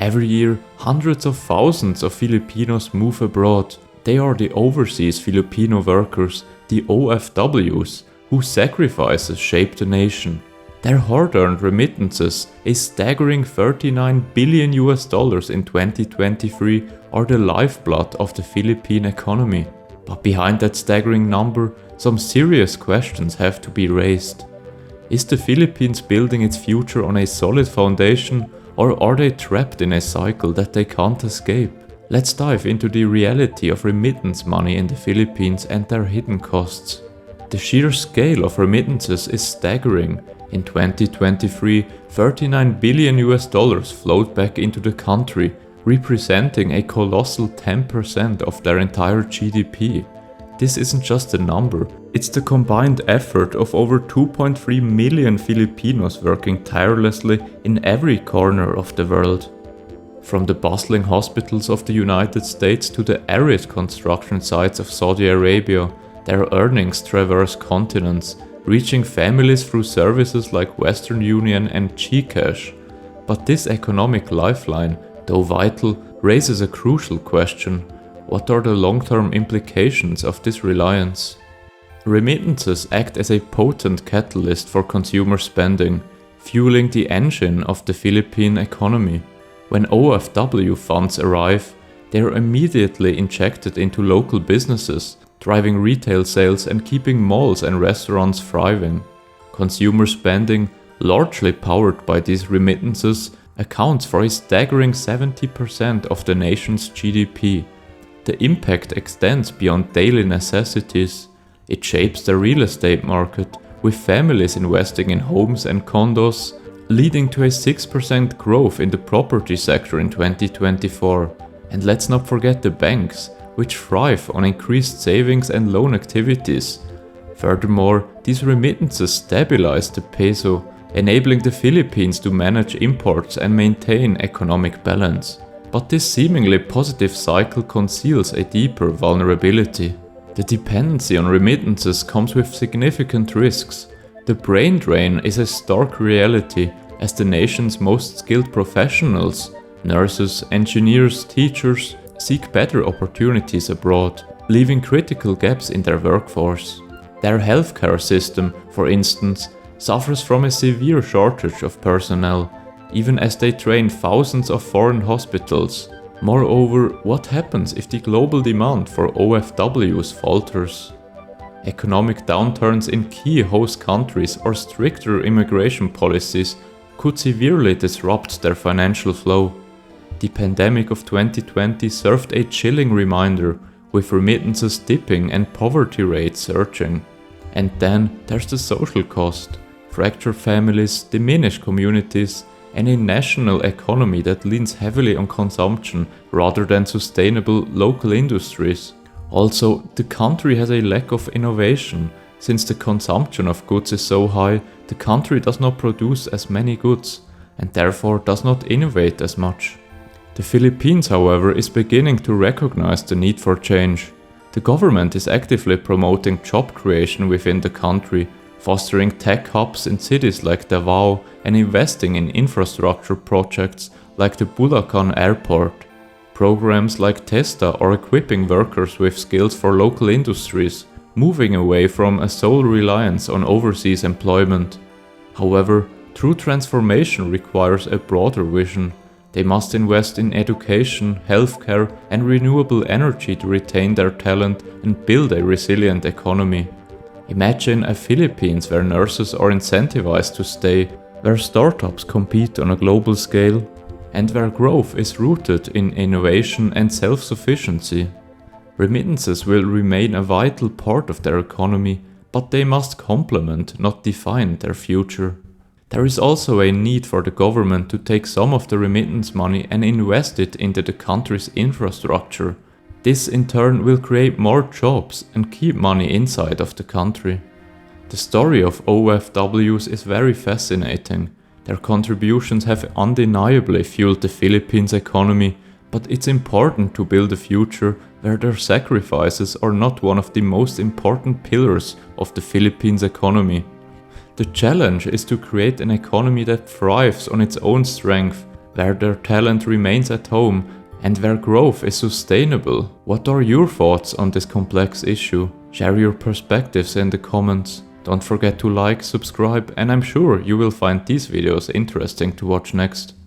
Every year, hundreds of thousands of Filipinos move abroad. They are the Overseas Filipino Workers, the OFWs, whose sacrifices shape the nation. Their hard-earned remittances, a staggering $39 billion in 2023, are the lifeblood of the Philippine economy. But behind that staggering number, some serious questions have to be raised. Is the Philippines building its future on a solid foundation, or are they trapped in a cycle that they can't escape? Let's dive into the reality of remittance money in the Philippines and their hidden costs. The sheer scale of remittances is staggering. In 2023, $39 billion flowed back into the country, representing a colossal 10% of their entire GDP. This isn't just a number, it's the combined effort of over 2.3 million Filipinos working tirelessly in every corner of the world. From the bustling hospitals of the United States to the arid construction sites of Saudi Arabia, their earnings traverse continents, reaching families through services like Western Union and Gcash. But this economic lifeline, though vital, raises a crucial question. What are the long-term implications of this reliance? Remittances act as a potent catalyst for consumer spending, fueling the engine of the Philippine economy. When OFW funds arrive, they are immediately injected into local businesses, driving retail sales and keeping malls and restaurants thriving. Consumer spending, largely powered by these remittances, accounts for a staggering 70% of the nation's GDP. The impact extends beyond daily necessities. It shapes the real estate market, with families investing in homes and condos, leading to a 6% growth in the property sector in 2024. And let's not forget the banks, which thrive on increased savings and loan activities. Furthermore, these remittances stabilize the peso, enabling the Philippines to manage imports and maintain economic balance. But this seemingly positive cycle conceals a deeper vulnerability. The dependency on remittances comes with significant risks. The brain drain is a stark reality, as the nation's most skilled professionals, nurses, engineers, teachers, seek better opportunities abroad, leaving critical gaps in their workforce. Their healthcare system, for instance, suffers from a severe shortage of personnel, even as they train thousands of foreign hospitals. Moreover, what happens if the global demand for OFWs falters? Economic downturns in key host countries or stricter immigration policies could severely disrupt their financial flow. The pandemic of 2020 served a chilling reminder, with remittances dipping and poverty rates surging. And then there's the social cost: fractured families, diminished communities, and a national economy that leans heavily on consumption rather than sustainable local industries. Also, the country has a lack of innovation. Since the consumption of goods is so high, the country does not produce as many goods, and therefore does not innovate as much. The Philippines, however, is beginning to recognize the need for change. The government is actively promoting job creation within the country, fostering tech hubs in cities like Davao and investing in infrastructure projects like the Bulacan Airport. Programs like TESTA are equipping workers with skills for local industries, moving away from a sole reliance on overseas employment. However, true transformation requires a broader vision. They must invest in education, healthcare, and renewable energy to retain their talent and build a resilient economy. Imagine a Philippines where nurses are incentivized to stay, where startups compete on a global scale, and where growth is rooted in innovation and self-sufficiency. Remittances will remain a vital part of their economy, but they must complement, not define, their future. There is also a need for the government to take some of the remittance money and invest it into the country's infrastructure. This in turn will create more jobs and keep money inside of the country. The story of OFWs is very fascinating. Their contributions have undeniably fueled the Philippines economy, but it's important to build a future where their sacrifices are not one of the most important pillars of the Philippines economy. The challenge is to create an economy that thrives on its own strength, where their talent remains at home, and where growth is sustainable? What are your thoughts on this complex issue? Share your perspectives in the comments. Don't forget to like, subscribe, and I'm sure you will find these videos interesting to watch next.